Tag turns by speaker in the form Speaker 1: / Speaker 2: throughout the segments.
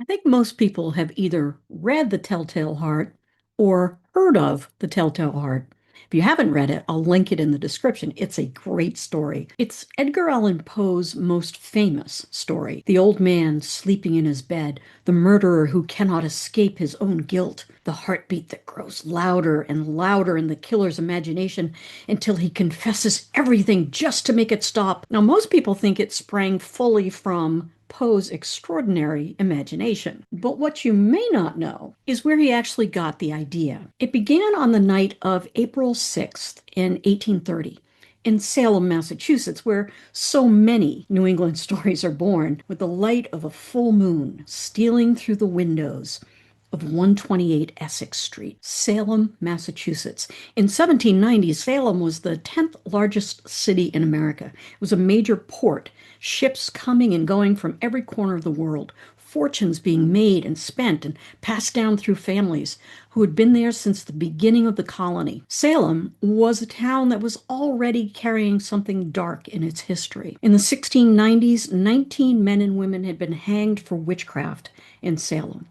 Speaker 1: think most people have either read The Telltale Heart or heard of The Telltale Heart. If you haven't read it, I'll link it in the description. It's a great story. It's Edgar Allan Poe's most famous story. The old man sleeping in his bed, the murderer who cannot escape his own guilt, the heartbeat that grows louder and louder in the killer's imagination until he confesses everything just to make it stop. Now, most people think it sprang fully from Poe's extraordinary imagination. But what you may not know is where he actually got the idea. It began on the night of April 6th in 1830 in Salem, Massachusetts, where so many New England stories are born, with the light of a full moon stealing through the windows of 128 Essex Street, Salem, Massachusetts. In 1790, Salem was the 10th largest city in America. It was a major port, ships coming and going from every corner of the world, fortunes being made and spent and passed down through families who had been there since the beginning of the colony. Salem was a town that was already carrying something dark in its history. In the 1690s, 19 men and women had been hanged for witchcraft in Salem.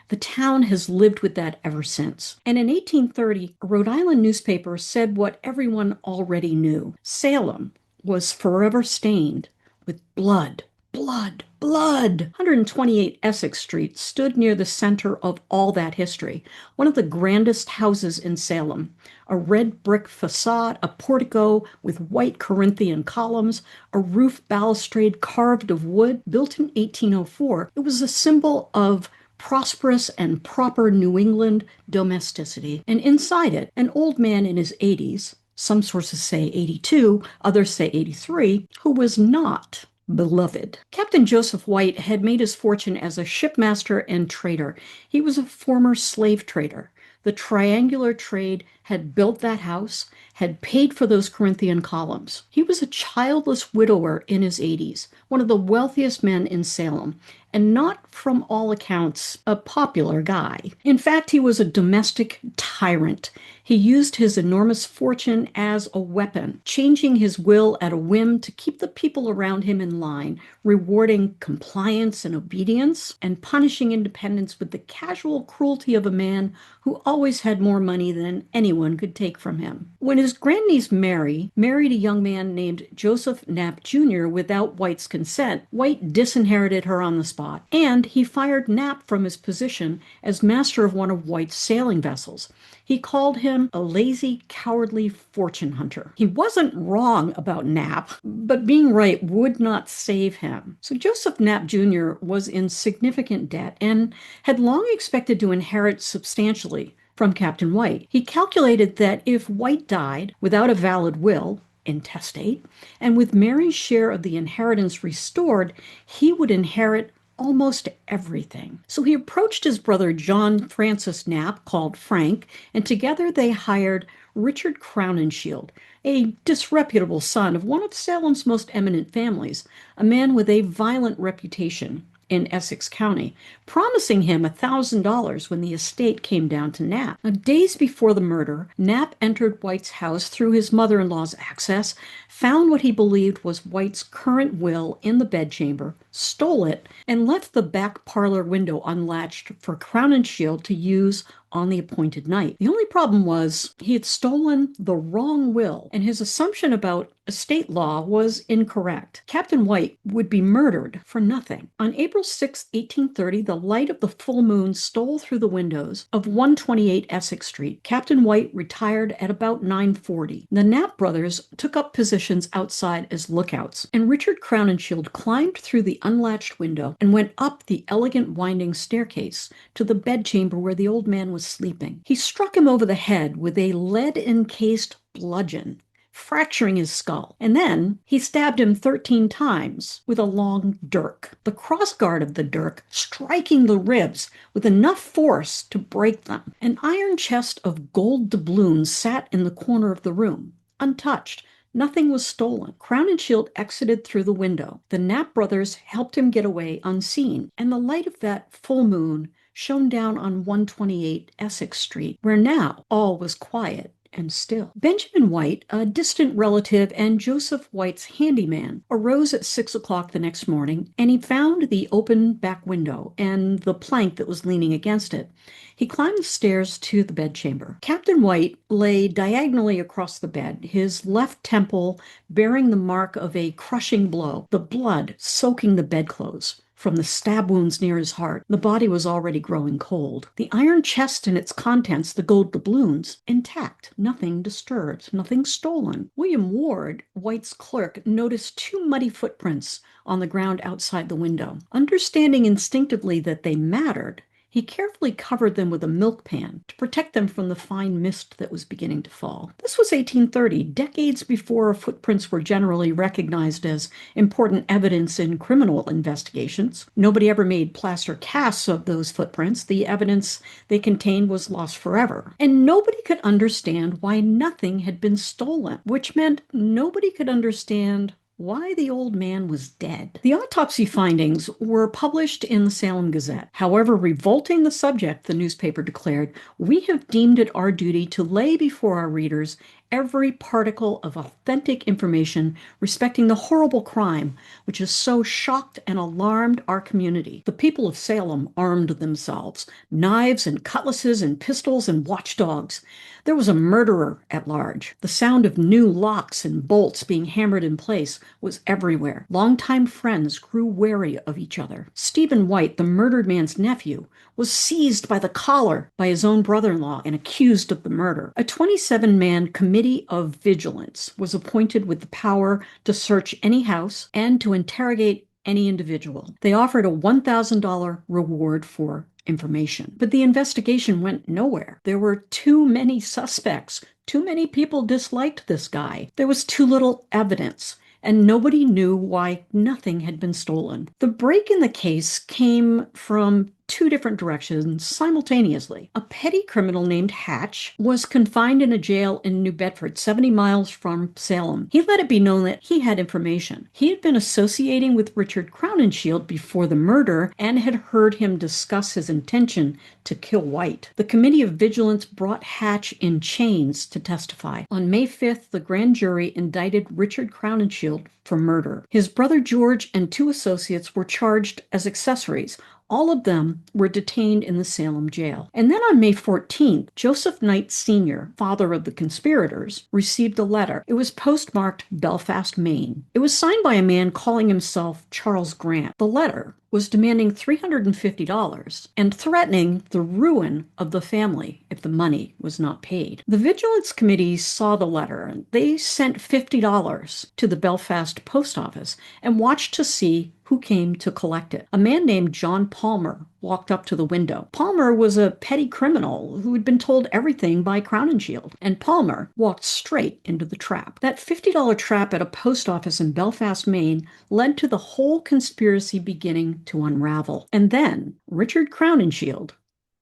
Speaker 1: The town has lived with that ever since. And in 1830, a Rhode Island newspaper said what everyone already knew. Salem was forever stained with blood, blood, blood. 128 Essex Street stood near the center of all that history, one of the grandest houses in Salem. A red brick facade, a portico with white Corinthian columns, a roof balustrade carved of wood, built in 1804. It was a symbol of prosperous and proper New England domesticity. And inside it, an old man in his 80s, some sources say 82, others say 83, who was not beloved. Captain Joseph White had made his fortune as a shipmaster and trader. He was a former slave trader. The triangular trade had built that house, had paid for those Corinthian columns. He was a childless widower in his 80s, one of the wealthiest men in Salem, and not, from all accounts, a popular guy. In fact, he was a domestic tyrant. He used his enormous fortune as a weapon, changing his will at a whim to keep the people around him in line, rewarding compliance and obedience, and punishing independence with the casual cruelty of a man who always had more money than anyone could take from him. When his grandniece Mary married a young man named Joseph Knapp Jr. without White's consent, White disinherited her on the spot, and he fired Knapp from his position as master of one of White's sailing vessels. He called him a lazy, cowardly fortune hunter. He wasn't wrong about Knapp, but being right would not save him. So Joseph Knapp Jr. was in significant debt and had long expected to inherit substantially from Captain White. He calculated that if White died without a valid will, intestate, and with Mary's share of the inheritance restored, he would inherit almost everything. So he approached his brother John Francis Knapp, called Frank, and together they hired Richard Crowninshield, a disreputable son of one of Salem's most eminent families, a man with a violent reputation in Essex County, promising him $1,000 when the estate came down to Knapp. Now, days before the murder, Knapp entered White's house through his mother-in-law's access, found what he believed was White's current will in the bedchamber, stole it, and left the back parlor window unlatched for Crowninshield to use on the appointed night. The only problem was he had stolen the wrong will, and his assumption about estate law was incorrect. Captain White would be murdered for nothing. On April 6, 1830, the light of the full moon stole through the windows of 128 Essex Street. Captain White retired at about 9:40. The Knapp brothers took up positions outside as lookouts, and Richard Crowninshield climbed through the unlatched window and went up the elegant winding staircase to the bedchamber where the old man was sleeping. He struck him over the head with a lead-encased bludgeon, fracturing his skull, and then he stabbed him 13 times with a long dirk, the crossguard of the dirk striking the ribs with enough force to break them. An iron chest of gold doubloons sat in the corner of the room, untouched. Nothing was stolen. Crowninshield exited through the window. The Knapp brothers helped him get away unseen, and the light of that full moon shone down on 128 Essex Street, where now all was quiet and still. Benjamin White, a distant relative and Joseph White's handyman, arose at 6 o'clock the next morning, and he found the open back window and the plank that was leaning against it. He climbed the stairs to the bedchamber. Captain White lay diagonally across the bed, his left temple bearing the mark of a crushing blow, the blood soaking the bedclothes. From the stab wounds near his heart, the body was already growing cold. The iron chest and its contents, the gold doubloons, intact, nothing disturbed, nothing stolen. William Ward, White's clerk, noticed two muddy footprints on the ground outside the window. Understanding instinctively that they mattered, he carefully covered them with a milk pan to protect them from the fine mist that was beginning to fall. This was 1830, decades before footprints were generally recognized as important evidence in criminal investigations. Nobody ever made plaster casts of those footprints. The evidence they contained was lost forever. And nobody could understand why nothing had been stolen, which meant nobody could understand why the old man was dead. The autopsy findings were published in the Salem Gazette. However revolting the subject, the newspaper declared, we have deemed it our duty to lay before our readers every particle of authentic information respecting the horrible crime which has so shocked and alarmed our community. The people of Salem armed themselves, knives and cutlasses and pistols and watchdogs. There was a murderer at large. The sound of new locks and bolts being hammered in place was everywhere. Longtime friends grew wary of each other. Stephen White, the murdered man's nephew, was seized by the collar by his own brother-in-law and accused of the murder. A 27-man committee of vigilance was appointed with the power to search any house and to interrogate any individual. They offered a $1,000 reward for information. But the investigation went nowhere. There were too many suspects. Too many people disliked this guy. There was too little evidence, and nobody knew why nothing had been stolen. The break in the case came from two different directions simultaneously. A petty criminal named Hatch was confined in a jail in New Bedford, 70 miles from Salem. He let it be known that he had information. He had been associating with Richard Crowninshield before the murder and had heard him discuss his intention to kill White. The Committee of Vigilance brought Hatch in chains to testify. On May 5th, the grand jury indicted Richard Crowninshield for murder. His brother George and two associates were charged as accessories. All of them were detained in the Salem jail. And then on May 14th, Joseph Knight Sr., father of the conspirators, received a letter. It was postmarked Belfast, Maine. It was signed by a man calling himself Charles Grant. The letter was demanding $350 and threatening the ruin of the family if the money was not paid. The Vigilance Committee saw the letter and they sent $50 to the Belfast post office and watched to see who came to collect it. A man named John Palmer walked up to the window. Palmer was a petty criminal who had been told everything by Crowninshield, and Palmer walked straight into the trap. That $50 trap at a post office in Belfast, Maine, led to the whole conspiracy beginning to unravel. And then Richard Crowninshield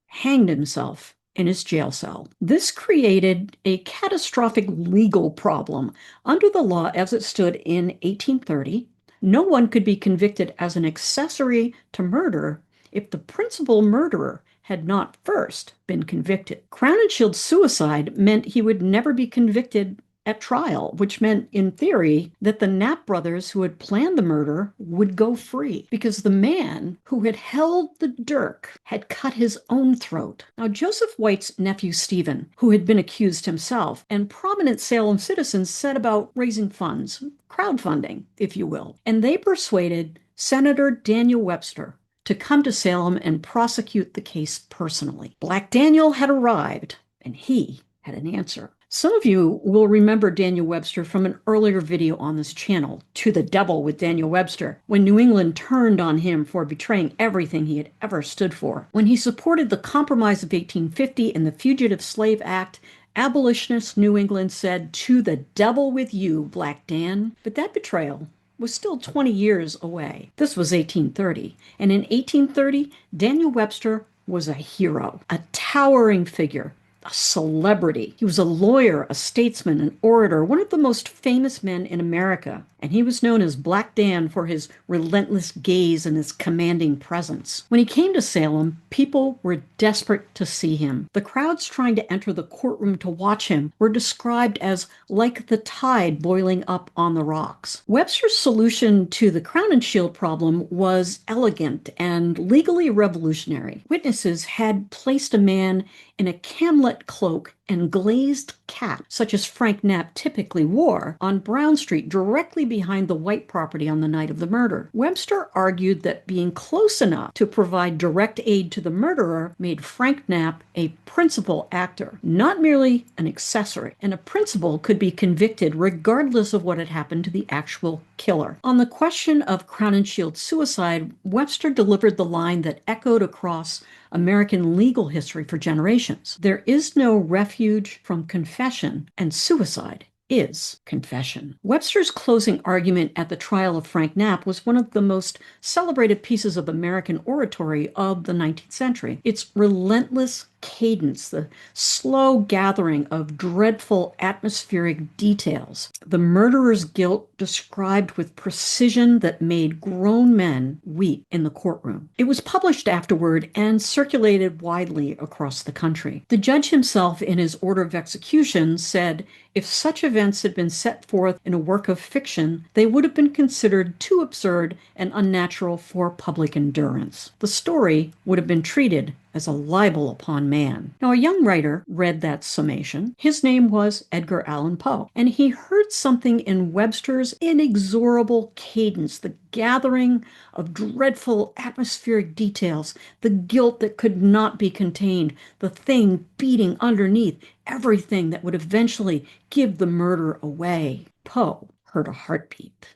Speaker 1: hanged himself in his jail cell. This created a catastrophic legal problem. Under the law as it stood in 1830, no one could be convicted as an accessory to murder if the principal murderer had not first been convicted. Crownshield's suicide meant he would never be convicted at trial, which meant, in theory, that the Knapp brothers who had planned the murder would go free because the man who had held the dirk had cut his own throat. Now, Joseph White's nephew Stephen, who had been accused himself, and prominent Salem citizens set about raising funds, crowdfunding, if you will, and they persuaded Senator Daniel Webster to come to Salem and prosecute the case personally. Black Daniel had arrived, and he had an answer. Some of you will remember Daniel Webster from an earlier video on this channel, To the Devil with Daniel Webster, when New England turned on him for betraying everything he had ever stood for. When he supported the Compromise of 1850 and the Fugitive Slave Act, abolitionist New England said, "To the devil with you, Black Dan." But that betrayal was still 20 years away. This was 1830, and in 1830, Daniel Webster was a hero, a towering figure, a celebrity. He was a lawyer, a statesman, an orator, one of the most famous men in America. And he was known as Black Dan for his relentless gaze and his commanding presence. When he came to Salem, people were desperate to see him. The crowds trying to enter the courtroom to watch him were described as like the tide boiling up on the rocks. Webster's solution to the crown and shield problem was elegant and legally revolutionary. Witnesses had placed a man in a camlet cloak and glazed cap, such as Frank Knapp typically wore, on Brown Street directly behind the White property on the night of the murder. Webster argued that being close enough to provide direct aid to the murderer made Frank Knapp a principal actor, not merely an accessory, and a principal could be convicted regardless of what had happened to the actual killer. On the question of crown and shield suicide, Webster delivered the line that echoed across American legal history for generations. There is no refuge from confession, and suicide is confession. Webster's closing argument at the trial of Frank Knapp was one of the most celebrated pieces of American oratory of the 19th century. Its relentless cadence, the slow gathering of dreadful atmospheric details, the murderer's guilt described with precision that made grown men weep in the courtroom. It was published afterward and circulated widely across the country. The judge himself, in his order of execution, said, if such events had been set forth in a work of fiction, they would have been considered too absurd and unnatural for public endurance. The story would have been treated as a libel upon man. Now, a young writer read that summation. His name was Edgar Allan Poe, and he heard something in Webster's inexorable cadence, the gathering of dreadful atmospheric details, the guilt that could not be contained, the thing beating underneath, everything that would eventually give the murder away. Poe heard a heartbeat.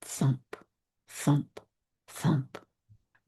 Speaker 1: Thump, thump, thump.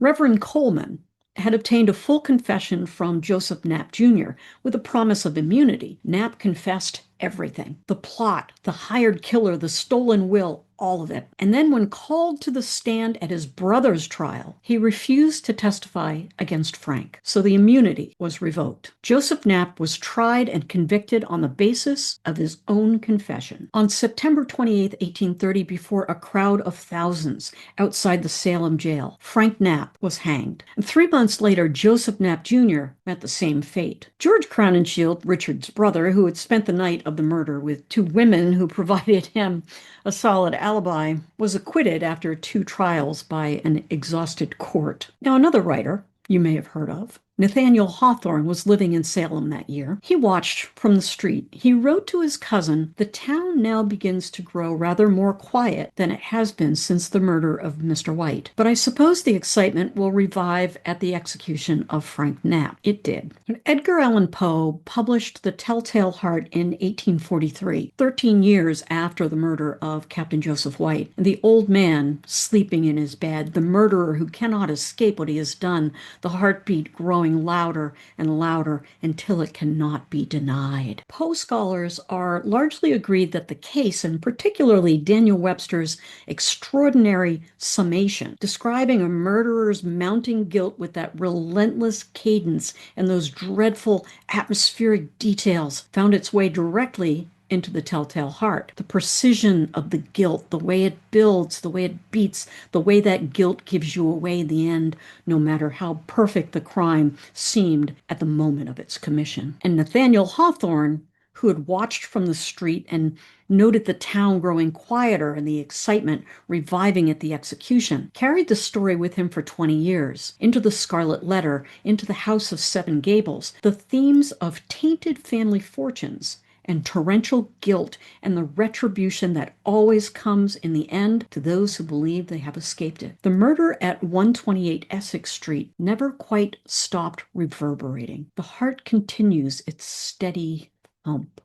Speaker 1: Reverend Coleman had obtained a full confession from Joseph Knapp Jr. with a promise of immunity. Knapp confessed everything. The plot, the hired killer, the stolen will, all of it. And then when called to the stand at his brother's trial, he refused to testify against Frank. So the immunity was revoked. Joseph Knapp was tried and convicted on the basis of his own confession. On September 28, 1830, before a crowd of thousands outside the Salem jail, Frank Knapp was hanged. And 3 months later, Joseph Knapp Jr. met the same fate. George Crowninshield, Richard's brother, who had spent the night of the murder with 2 women who provided him a solid alibi, was acquitted after 2 trials by an exhausted court. Now, another writer you may have heard of, Nathaniel Hawthorne, was living in Salem that year. He watched from the street. He wrote to his cousin, the town now begins to grow rather more quiet than it has been since the murder of Mr. White. But I suppose the excitement will revive at the execution of Frank Knapp. It did. Edgar Allan Poe published The Telltale Heart in 1843, 13 years after the murder of Captain Joseph White. And the old man sleeping in his bed, the murderer who cannot escape what he has done, the heartbeat growing louder and louder until it cannot be denied. Poe scholars are largely agreed that the case, and particularly Daniel Webster's extraordinary summation, describing a murderer's mounting guilt with that relentless cadence and those dreadful atmospheric details, found its way directly into The Telltale Heart. The precision of the guilt, the way it builds, the way it beats, the way that guilt gives you away in the end, no matter how perfect the crime seemed at the moment of its commission. And Nathaniel Hawthorne, who had watched from the street and noted the town growing quieter and the excitement reviving at the execution, carried the story with him for 20 years. Into The Scarlet Letter, into The House of Seven Gables, the themes of tainted family fortunes and torrential guilt and the retribution that always comes in the end to those who believe they have escaped it. The murder at 128 Essex Street never quite stopped reverberating. The heart continues its steady thump,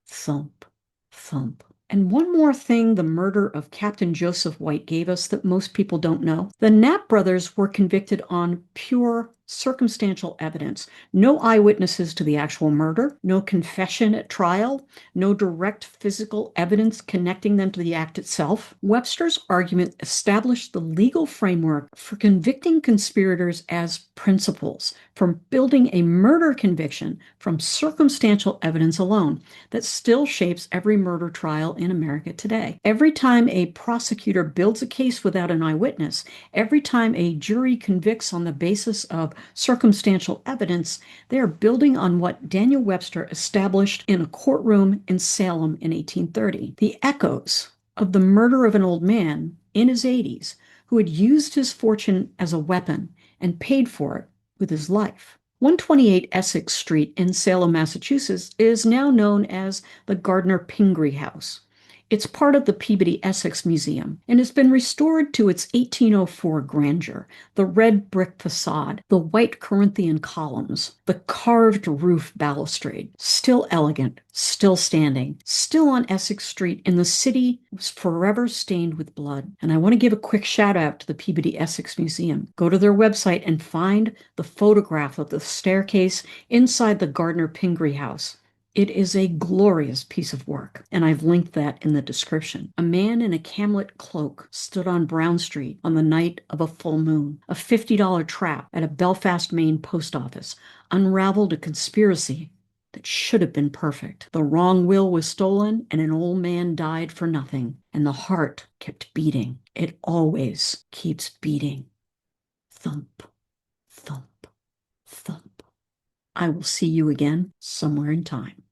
Speaker 1: thump, thump. And one more thing the murder of Captain Joseph White gave us that most people don't know. The Knapp brothers were convicted on pure circumstantial evidence. No eyewitnesses to the actual murder, no confession at trial, no direct physical evidence connecting them to the act itself. Webster's argument established the legal framework for convicting conspirators as principals, from building a murder conviction from circumstantial evidence alone that still shapes every murder trial in America today. Every time a prosecutor builds a case without an eyewitness, every time a jury convicts on the basis of circumstantial evidence, they are building on what Daniel Webster established in a courtroom in Salem in 1830. The echoes of the murder of an old man in his 80s who had used his fortune as a weapon and paid for it with his life. 128 Essex Street in Salem, Massachusetts is now known as the Gardner-Pingree House. It's part of the Peabody Essex Museum and has been restored to its 1804 grandeur. The red brick facade, the white Corinthian columns, the carved roof balustrade, still elegant, still standing, still on Essex Street in the city was forever stained with blood. And I want to give a quick shout out to the Peabody Essex Museum. Go to their website and find the photograph of the staircase inside the Gardner-Pingree house. It is a glorious piece of work, and I've linked that in the description. A man in a camlet cloak stood on Brown Street on the night of a full moon. A $50 trap at a Belfast, Maine post office unraveled a conspiracy that should have been perfect. The wrong will was stolen, and an old man died for nothing, and the heart kept beating. It always keeps beating. Thump, thump, thump. I will see you again somewhere in time.